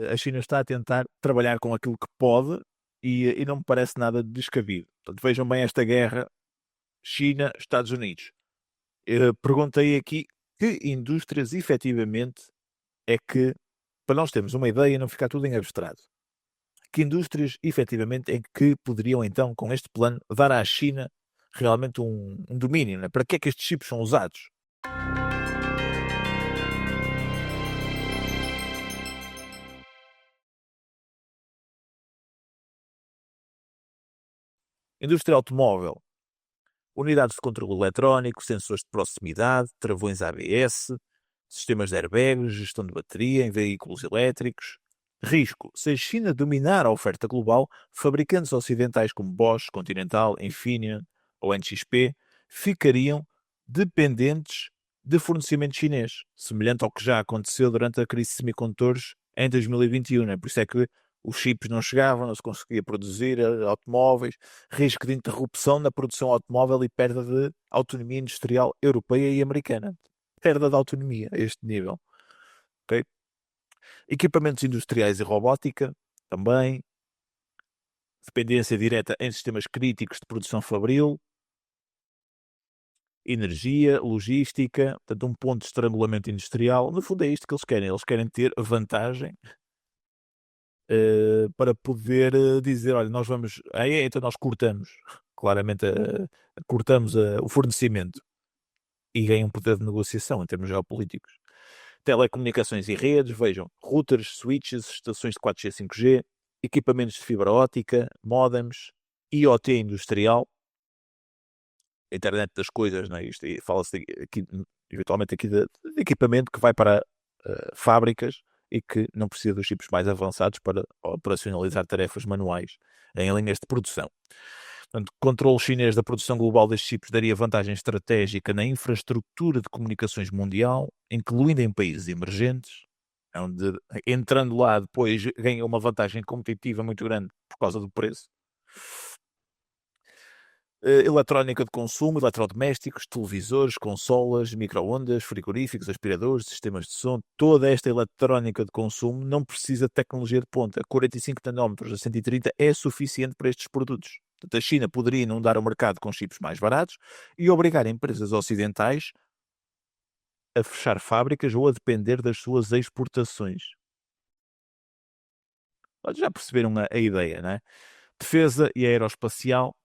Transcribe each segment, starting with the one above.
a China está a tentar trabalhar com aquilo que pode e não me parece nada descabido. Portanto, vejam bem esta guerra China-Estados Unidos. Perguntei aqui que indústrias efetivamente é que, para nós termos uma ideia e não ficar tudo em abstrato, que indústrias efetivamente é que poderiam então, com este plano, dar à China realmente um domínio, né? Para que é que estes chips são usados? Indústria automóvel, unidades de controle eletrónico, sensores de proximidade, travões ABS, sistemas de airbags, gestão de bateria em veículos elétricos. Risco: se a China dominar a oferta global, fabricantes ocidentais como Bosch, Continental, Infineon ou NXP ficariam dependentes de fornecimento chinês, semelhante ao que já aconteceu durante a crise de semicondutores em 2021. Né? Por isso é que os chips não chegavam, não se conseguia produzir automóveis, risco de interrupção na produção automóvel e perda de autonomia industrial europeia e americana. Perda de autonomia a este nível. Okay? Equipamentos industriais e robótica, também. Dependência direta em sistemas críticos de produção fabril. Energia, logística, portanto, um ponto de estrangulamento industrial. No fundo, é isto que eles querem. Eles querem ter vantagem para poder dizer: olha, nós vamos. Então nós cortamos, claramente, cortamos o fornecimento e ganham poder de negociação em termos geopolíticos. Telecomunicações e redes, vejam, routers, switches, estações de 4G, 5G, equipamentos de fibra óptica, modems, IoT industrial, internet das coisas, não é? Isto fala-se aqui, eventualmente aqui de equipamento que vai para fábricas e que não precisa dos chips mais avançados para operacionalizar tarefas manuais em linhas de produção. Portanto, controle chinês da produção global destes chips daria vantagem estratégica na infraestrutura de comunicações mundial, incluindo em países emergentes, onde, entrando lá, depois ganha uma vantagem competitiva muito grande por causa do preço. Eletrónica de consumo, eletrodomésticos, televisores, consolas, micro-ondas, frigoríficos, aspiradores, sistemas de som, toda esta eletrónica de consumo não precisa de tecnologia de ponta. 45 nanómetros a 130 é suficiente para estes produtos. Portanto, a China poderia inundar o mercado com chips mais baratos e obrigar empresas ocidentais a fechar fábricas ou a depender das suas exportações. Já perceberam a ideia, não é? Defesa e aeroespacial.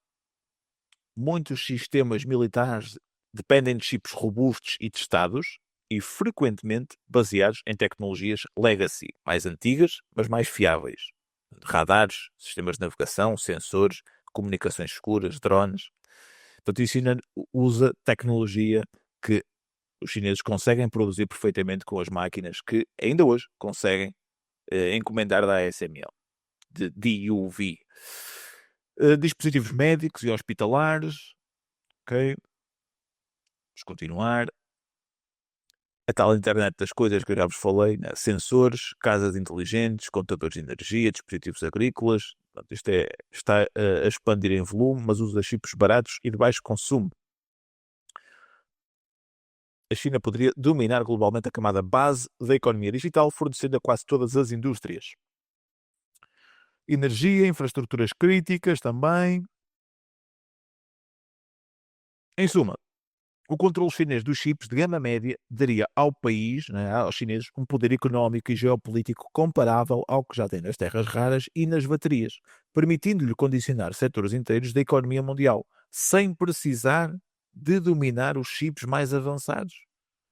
Muitos sistemas militares dependem de chips robustos e testados e frequentemente baseados em tecnologias legacy, mais antigas, mas mais fiáveis. Radares, sistemas de navegação, sensores, comunicações seguras, drones. Portanto, a China usa tecnologia que os chineses conseguem produzir perfeitamente com as máquinas que ainda hoje conseguem encomendar da ASML, de DUV. Dispositivos médicos e hospitalares. Ok. Vamos continuar. A tal internet das coisas que eu já vos falei, né? Sensores, casas inteligentes, contadores de energia, dispositivos agrícolas. Portanto, isto está a expandir em volume, mas usa chips baratos e de baixo consumo. A China poderia dominar globalmente a camada base da economia digital, fornecendo a quase todas as indústrias. Energia, infraestruturas críticas também. Em suma, o controle chinês dos chips de gama média daria ao país, né, aos chineses, um poder económico e geopolítico comparável ao que já tem nas terras raras e nas baterias, permitindo-lhe condicionar setores inteiros da economia mundial, sem precisar de dominar os chips mais avançados.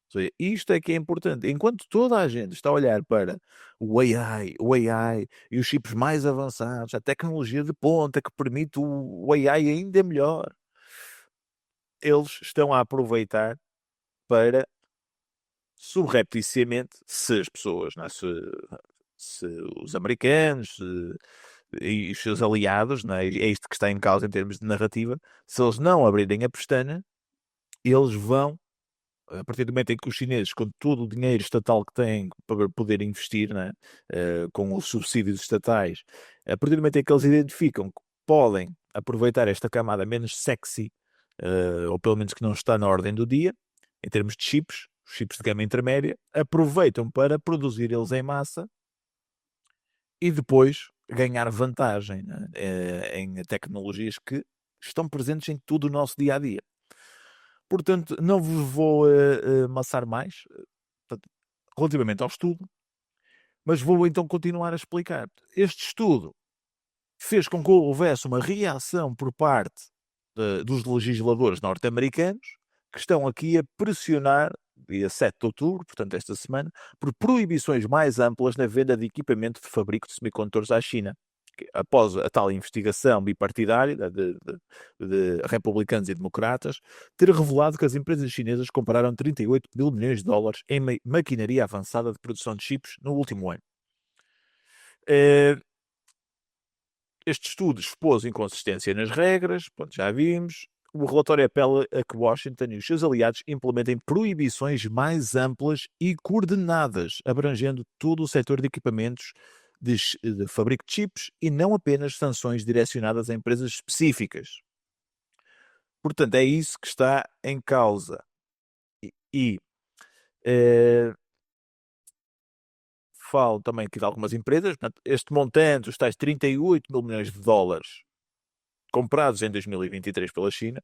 Ou seja, isto é que é importante. Enquanto toda a gente está a olhar para o AI e os chips mais avançados, a tecnologia de ponta que permite o AI ainda melhor, eles estão a aproveitar para, subrepticiamente, se as pessoas, não é? Se os americanos e os seus aliados, não é? É isto que está em causa em termos de narrativa, se eles não abrirem a pestana, eles vão, a partir do momento em que os chineses, com todo o dinheiro estatal que têm para poder investir, não é? Com os subsídios estatais, a partir do momento em que eles identificam que podem aproveitar esta camada menos sexy, ou pelo menos que não está na ordem do dia, em termos de chips, os chips de gama intermédia, aproveitam para produzir eles em massa e depois ganhar vantagem, né, em tecnologias que estão presentes em todo o nosso dia a dia. Portanto, não vos vou amassar mais portanto, relativamente ao estudo, mas vou então continuar a explicar. Este estudo fez com que houvesse uma reação por parte dos legisladores norte-americanos que estão aqui a pressionar, dia 7 de outubro, portanto esta semana, por proibições mais amplas na venda de equipamento de fabrico de semicondutores à China. Após a tal investigação bipartidária de republicanos e democratas, ter revelado que as empresas chinesas compraram 38 mil milhões de dólares em maquinaria avançada de produção de chips no último ano. Este estudo expôs inconsistência nas regras, pronto, já vimos. O relatório apela a que Washington e os seus aliados implementem proibições mais amplas e coordenadas, abrangendo todo o setor de equipamentos de fabrico de chips e não apenas sanções direcionadas a empresas específicas. Portanto, é isso que está em causa. Falo também aqui de algumas empresas. Portanto, este montante, os tais 38 mil milhões de dólares comprados em 2023 pela China,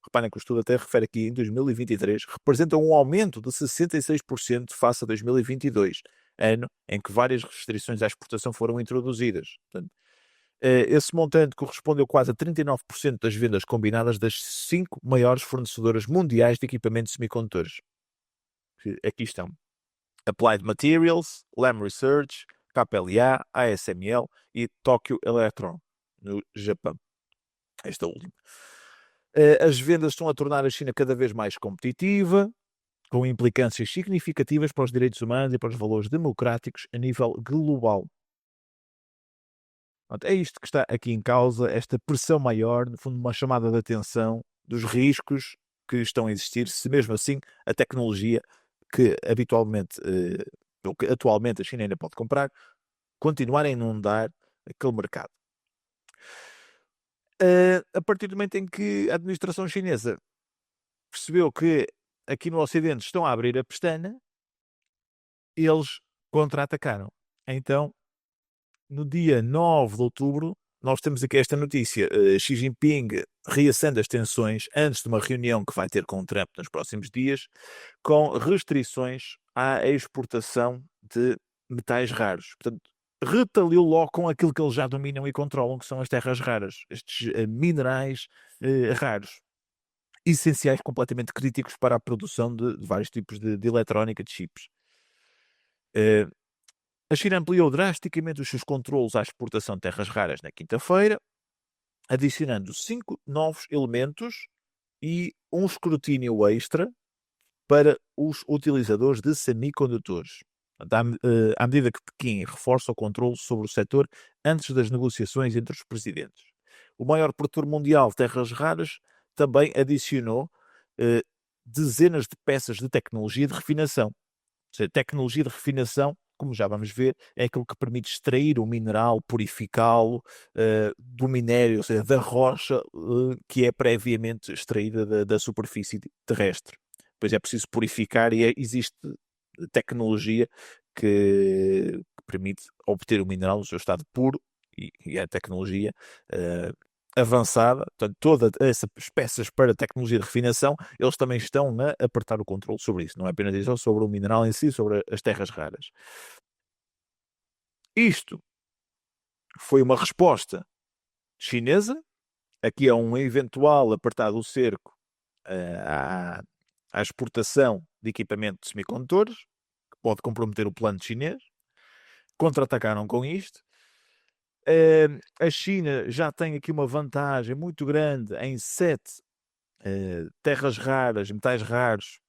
reparem que o estudo até refere aqui em 2023, representam um aumento de 66% face a 2022, ano em que várias restrições à exportação foram introduzidas. Portanto, esse montante correspondeu quase a 39% das vendas combinadas das 5 maiores fornecedoras mundiais de equipamentos semicondutores. Aqui estão: Applied Materials, Lam Research, KPLA, ASML e Tokyo Electron, no Japão. Esta última. As vendas estão a tornar a China cada vez mais competitiva, com implicâncias significativas para os direitos humanos e para os valores democráticos a nível global. É isto que está aqui em causa, esta pressão maior, no fundo, uma chamada de atenção dos riscos que estão a existir, se mesmo assim a tecnologia que habitualmente, ou que atualmente a China ainda pode comprar, continuar a inundar aquele mercado. A partir do momento em que a administração chinesa percebeu que aqui no Ocidente estão a abrir a pestana, eles contra-atacaram. Então, no dia 9 de outubro, nós temos aqui esta notícia. Xi Jinping reacende as tensões antes de uma reunião que vai ter com o Trump nos próximos dias, com restrições à exportação de metais raros. Portanto, retaliou logo com aquilo que eles já dominam e controlam, que são as terras raras, estes minerais raros, essenciais, completamente críticos para a produção de vários tipos de eletrónica, de chips. A China ampliou drasticamente os seus controlos à exportação de terras raras na quinta-feira, adicionando 5 novos elementos e um escrutínio extra para os utilizadores de semicondutores. À medida que Pequim reforça o controle sobre o setor antes das negociações entre os presidentes. O maior produtor mundial de terras raras também adicionou dezenas de peças de tecnologia de refinação. Ou seja, tecnologia de refinação, como já vamos ver, é aquilo que permite extrair o mineral, purificá-lo do minério, ou seja, da rocha que é previamente extraída da superfície terrestre. Depois é preciso purificar e existe tecnologia que permite obter o mineral no seu estado puro e é tecnologia avançada. Portanto, todas essas peças para tecnologia de refinação, eles também estão a apertar o controle sobre isso. Não é apenas isso, sobre o mineral em si, sobre as terras raras. Isto foi uma resposta chinesa. Aqui é um eventual apertar do cerco à exportação de equipamento de semicondutores, que pode comprometer o plano chinês. Contra-atacaram com isto. A China já tem aqui uma vantagem muito grande em 7 terras raras, metais raros,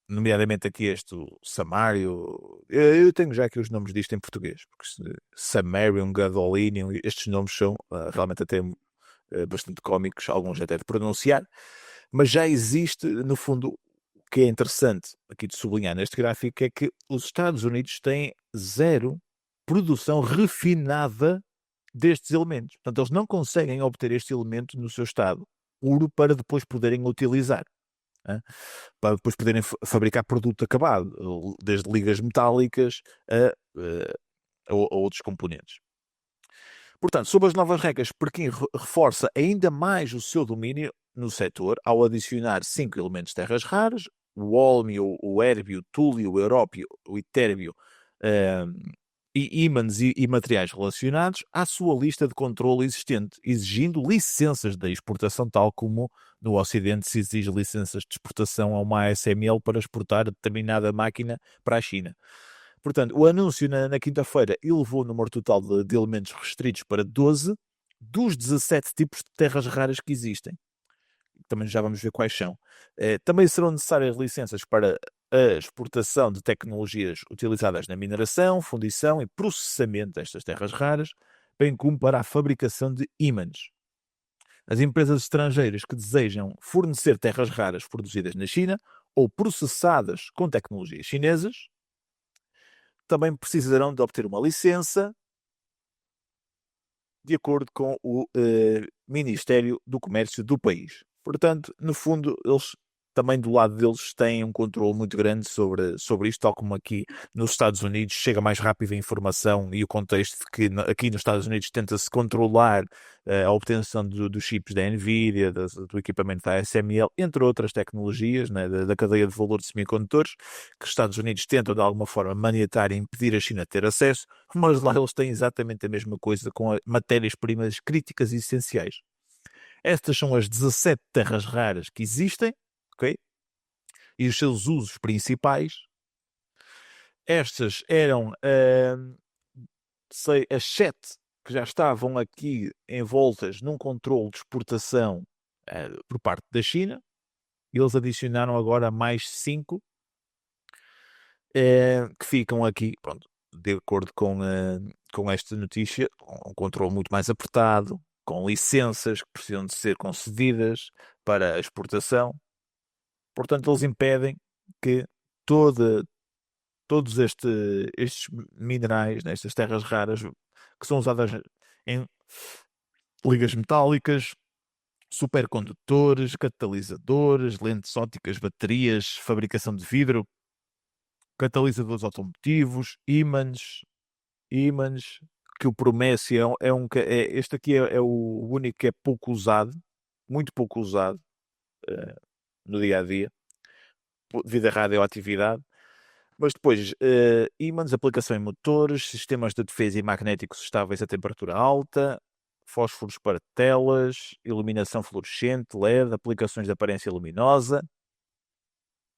nomeadamente aqui este samário. Eu tenho já aqui os nomes disto em português, porque samarium, gadolinium, estes nomes são realmente até bastante cómicos, alguns até de pronunciar, mas já existe, no fundo, o que é interessante aqui de sublinhar neste gráfico é que os Estados Unidos têm zero produção refinada destes elementos. Portanto, eles não conseguem obter este elemento no seu estado puro para depois poderem utilizar. hein, para depois poderem fabricar produto acabado, desde ligas metálicas a outros componentes. Portanto, sob as novas regras, Pequim reforça ainda mais o seu domínio no setor ao adicionar 5 elementos de terras raras: oólmio, o érbio, o túlio, o európio, o itérbio, e ímãs e materiais relacionados à sua lista de controle existente, exigindo licenças de exportação, tal como no Ocidente se exige licenças de exportação a uma ASML para exportar determinada máquina para a China. Portanto, o anúncio na quinta-feira elevou o número total de elementos restritos para 12 dos 17 tipos de terras raras que existem. Também já vamos ver quais são. Também serão necessárias licenças para a exportação de tecnologias utilizadas na mineração, fundição e processamento destas terras raras, bem como para a fabricação de ímãs. As empresas estrangeiras que desejam fornecer terras raras produzidas na China ou processadas com tecnologias chinesas também precisarão de obter uma licença de acordo com o Ministério do Comércio do país. Portanto, no fundo, eles também do lado deles têm um controle muito grande sobre isto, tal como aqui nos Estados Unidos chega mais rápido a informação e o contexto de que aqui nos Estados Unidos tenta-se controlar a obtenção dos chips da Nvidia, do equipamento da ASML, entre outras tecnologias, né, da cadeia de valor de semicondutores, que os Estados Unidos tentam de alguma forma maniatar e impedir a China de ter acesso, mas lá eles têm exatamente a mesma coisa com matérias-primas críticas e essenciais. Estas são as 17 terras raras que existem, ok? E os seus usos principais. Estas eram as 7 que já estavam aqui envoltas num controle de exportação por parte da China. E eles adicionaram agora mais 5 que ficam aqui, pronto, de acordo com esta notícia, um controle muito mais apertado, com licenças que precisam de ser concedidas para a exportação. Portanto, eles impedem que todos estes minerais, né, estas terras raras, que são usadas em ligas metálicas, supercondutores, catalisadores, lentes ópticas, baterias, fabricação de vidro, catalisadores automotivos, ímãs, que o Promesse este aqui é o único que é pouco usado, muito pouco usado no dia a dia, devido à radioatividade. Mas depois, ímãs, aplicação em motores, sistemas de defesa e magnéticos estáveis a temperatura alta, fósforos para telas, iluminação fluorescente, LED, aplicações de aparência luminosa.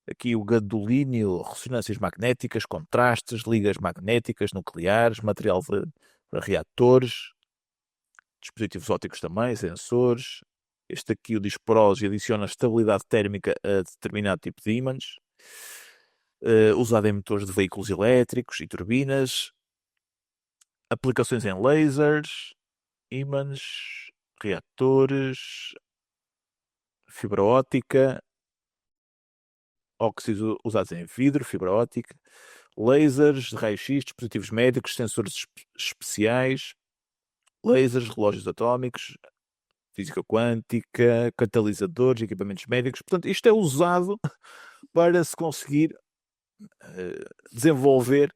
Aqui o gadolínio, ressonâncias magnéticas, contrastes, ligas magnéticas, nucleares, material para reatores, dispositivos ópticos também, sensores. Este aqui, o Disprose, adiciona estabilidade térmica a determinado tipo de ímãs. Usado em motores de veículos elétricos e turbinas. Aplicações em lasers, ímãs, reatores, fibra óptica, óxidos usados em vidro, fibra óptica, lasers de raio-x, dispositivos médicos, sensores especiais, lasers, relógios atómicos, física quântica, catalisadores, equipamentos médicos. Portanto, isto é usado para se conseguir desenvolver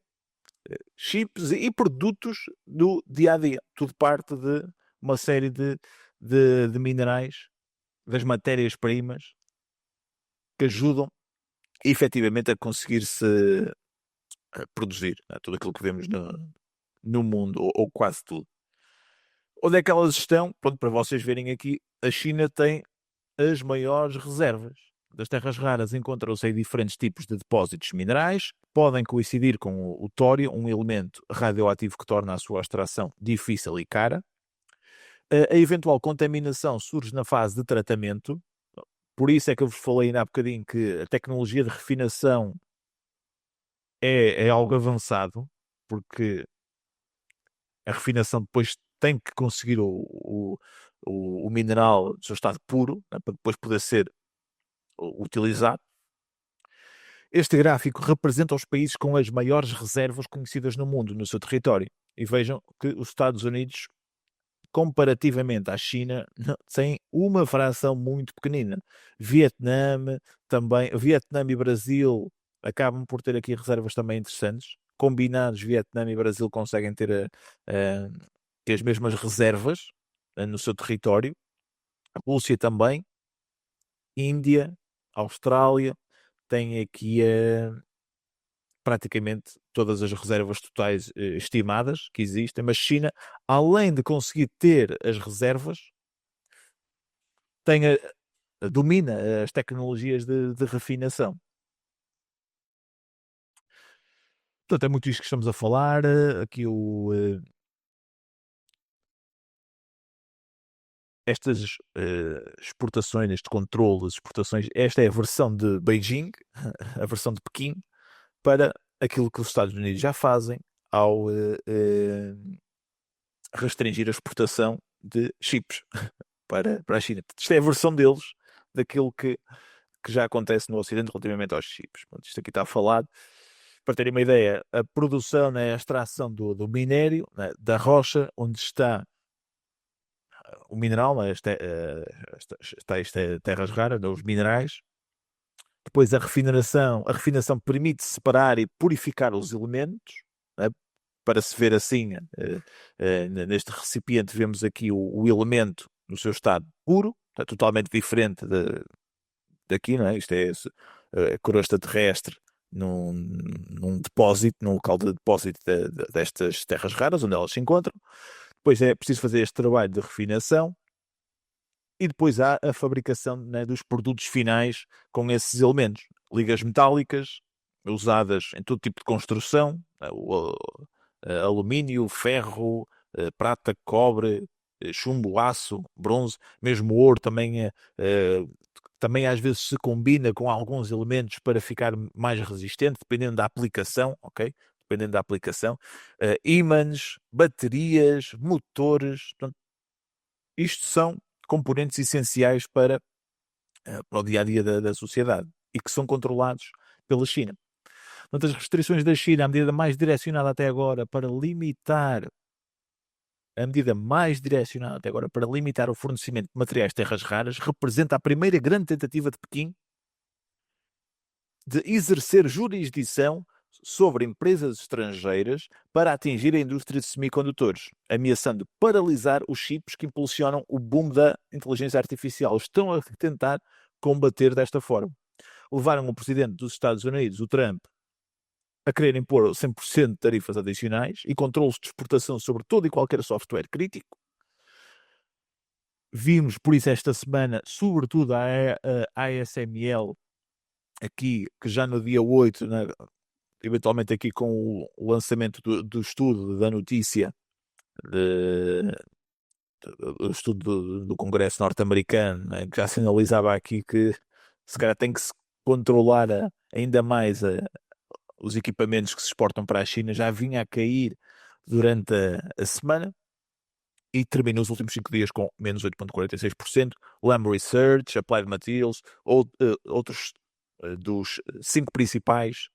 chips e produtos do dia a dia. Tudo parte de uma série de minerais, das matérias-primas que ajudam efetivamente a conseguir-se produzir, né, tudo aquilo que vemos no mundo, ou quase tudo. Onde é que elas estão? Pronto, para vocês verem aqui, a China tem as maiores reservas das terras raras. Encontram-se em diferentes tipos de depósitos minerais, podem coincidir com o tório, um elemento radioativo que torna a sua extração difícil e cara. A eventual contaminação surge na fase de tratamento, por isso é que eu vos falei ainda há bocadinho que a tecnologia de refinação é algo avançado, porque a refinação depois tem que conseguir o mineral no seu estado puro, né, para depois poder ser utilizado. Este gráfico representa os países com as maiores reservas conhecidas no mundo, no seu território. E vejam que os Estados Unidos comparativamente à China, tem uma fração muito pequenina. Vietnã também, Vietnã e Brasil acabam por ter aqui reservas também interessantes. Combinados, Vietnã e Brasil conseguem eh, ter as mesmas reservas no seu território. A Rússia também, Índia, Austrália, têm aqui praticamente todas as reservas totais estimadas que existem, mas China, além de conseguir ter as reservas, tem domina as tecnologias de refinação. Portanto, é muito isto que estamos a falar. Aqui estas exportações, este controle das exportações, esta é a versão de Beijing, a versão de Pequim, para aquilo que os Estados Unidos já fazem ao restringir a exportação de chips para a China. Isto é a versão deles daquilo que já acontece no Ocidente relativamente aos chips. Pronto, isto aqui está falado. Para terem uma ideia, a produção, né, a extração do minério, né, da rocha, onde está o mineral, né, terras raras, né, os minerais. Depois a refinação permite separar e purificar os elementos, né, para se ver assim, neste recipiente vemos aqui o elemento no seu estado puro, está totalmente diferente daqui, não é? Isto é a crosta terrestre num depósito, num local de depósito destas terras raras, onde elas se encontram. Depois é preciso fazer este trabalho de refinação e depois há a fabricação, né, dos produtos finais com esses elementos. Ligas metálicas usadas em todo tipo de construção, alumínio, ferro, prata, cobre, chumbo, aço, bronze, mesmo ouro também às vezes se combina com alguns elementos para ficar mais resistente, dependendo da aplicação, ok? Dependendo da aplicação. Ímãs, baterias, motores, portanto, isto são componentes essenciais para o dia a dia da sociedade e que são controlados pela China. Portanto, as restrições da China, a medida mais direcionada até agora para limitar o fornecimento de materiais de terras raras, representa a primeira grande tentativa de Pequim de exercer jurisdição sobre empresas estrangeiras para atingir a indústria de semicondutores, ameaçando paralisar os chips que impulsionam o boom da inteligência artificial. Estão a tentar combater desta forma. Levaram o presidente dos Estados Unidos, o Trump, a querer impor 100% de tarifas adicionais e controlos de exportação sobre todo e qualquer software crítico. Vimos, por isso, esta semana, sobretudo a ASML, aqui, que já no dia 8, né, eventualmente aqui com o lançamento do estudo da notícia, do estudo do Congresso norte-americano, né, que já sinalizava aqui que se calhar tem que se controlar ainda mais os equipamentos que se exportam para a China, já vinha a cair durante a semana e terminou os últimos 5 dias com menos 8,46%. Lam Research, Applied Materials, outros dos 5 principais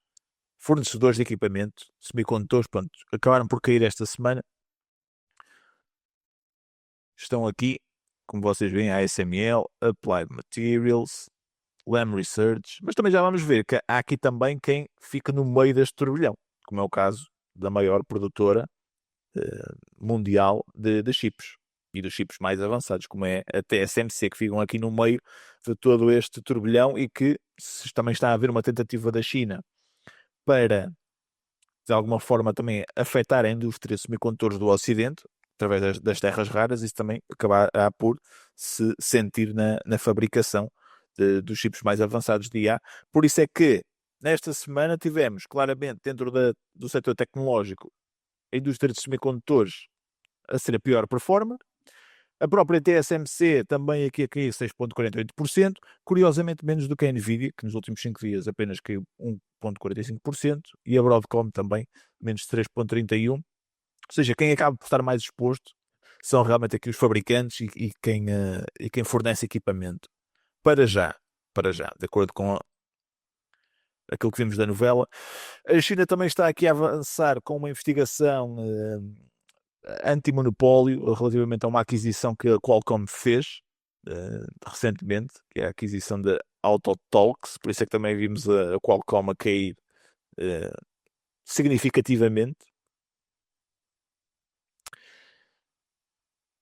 fornecedores de equipamento, semicondutores, pronto, acabaram por cair esta semana. Estão aqui, como vocês veem, a ASML, Applied Materials, Lam Research, mas também já vamos ver que há aqui também quem fica no meio deste turbilhão, como é o caso da maior produtora mundial de chips e dos chips mais avançados, como é a TSMC, que ficam aqui no meio de todo este turbilhão e que também está a haver uma tentativa da China para, de alguma forma, também afetar a indústria de semicondutores do Ocidente, através das terras raras, isso também acabará por se sentir na fabricação dos chips mais avançados de IA. Por isso é que, nesta semana, tivemos claramente, dentro do setor tecnológico, a indústria de semicondutores a ser a pior performer. A própria TSMC também aqui a cair 6,48%, curiosamente menos do que a Nvidia, que nos últimos 5 dias apenas caiu 1,45%, e a Broadcom também menos 3,31%. Ou seja, quem acaba por estar mais exposto são realmente aqui os fabricantes e quem fornece equipamento. Para já, de acordo com aquilo que vimos da novela. A China também está aqui a avançar com uma investigação anti-monopólio relativamente a uma aquisição que a Qualcomm fez recentemente, que é a aquisição da Autotalks, por isso é que também vimos a Qualcomm a cair significativamente.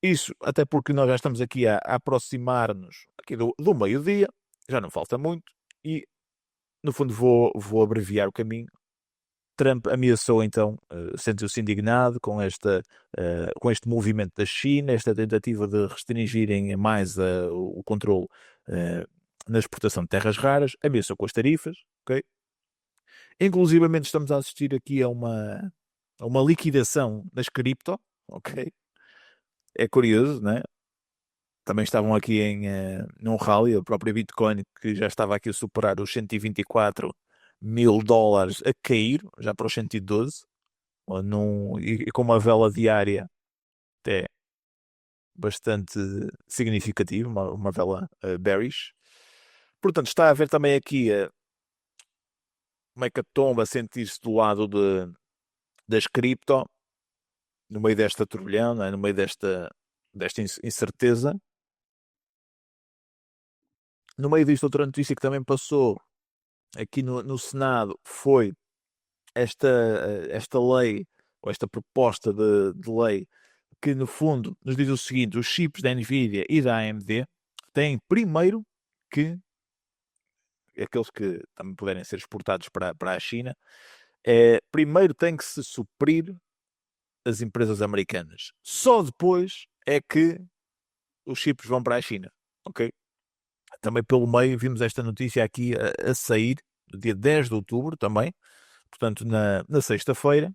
Isso até porque nós já estamos aqui a aproximar-nos aqui do meio-dia, já não falta muito, e no fundo vou abreviar o caminho. Trump ameaçou então, sentiu-se indignado com este movimento da China, esta tentativa de restringirem mais o controle na exportação de terras raras, ameaçou com as tarifas, ok? Inclusivamente estamos a assistir aqui a uma liquidação das cripto, ok? É curioso, né? Também estavam aqui num rally, a própria Bitcoin, que já estava aqui a superar os 124 mil dólares a cair, já para os 112, e com uma vela diária até bastante significativa, uma vela bearish. Portanto, está a haver também aqui uma hecatombe a sentir-se do lado das cripto, no meio desta turbilhão, né? No meio desta incerteza. No meio disto, outra notícia que também passou aqui no Senado foi esta lei, ou esta proposta de lei, que no fundo nos diz o seguinte: os chips da Nvidia e da AMD têm primeiro que, aqueles que também puderem ser exportados para a China, primeiro tem que se suprir as empresas americanas. Só depois é que os chips vão para a China, ok? Também pelo meio vimos esta notícia aqui a sair, no dia 10 de outubro também, portanto na sexta-feira.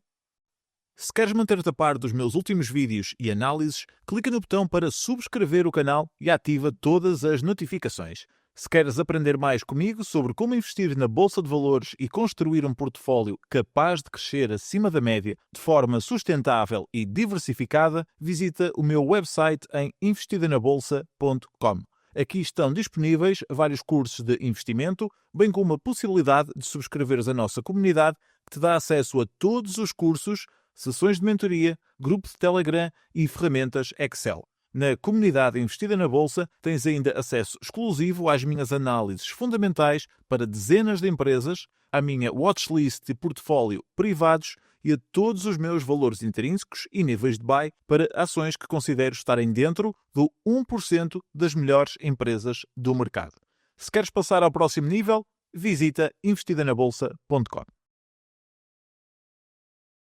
Se queres manter-te a par dos meus últimos vídeos e análises, clica no botão para subscrever o canal e ativa todas as notificações. Se queres aprender mais comigo sobre como investir na Bolsa de Valores e construir um portfólio capaz de crescer acima da média de forma sustentável e diversificada, visita o meu website em investidanabolsa.com. Aqui estão disponíveis vários cursos de investimento, bem como a possibilidade de subscreveres a nossa comunidade, que te dá acesso a todos os cursos, sessões de mentoria, grupo de Telegram e ferramentas Excel. Na comunidade Investida na Bolsa tens ainda acesso exclusivo às minhas análises fundamentais para dezenas de empresas, à minha watchlist e portfólio privados e a todos os meus valores intrínsecos e níveis de buy para ações que considero estarem dentro do 1% das melhores empresas do mercado. Se queres passar ao próximo nível, visita investidanabolsa.com.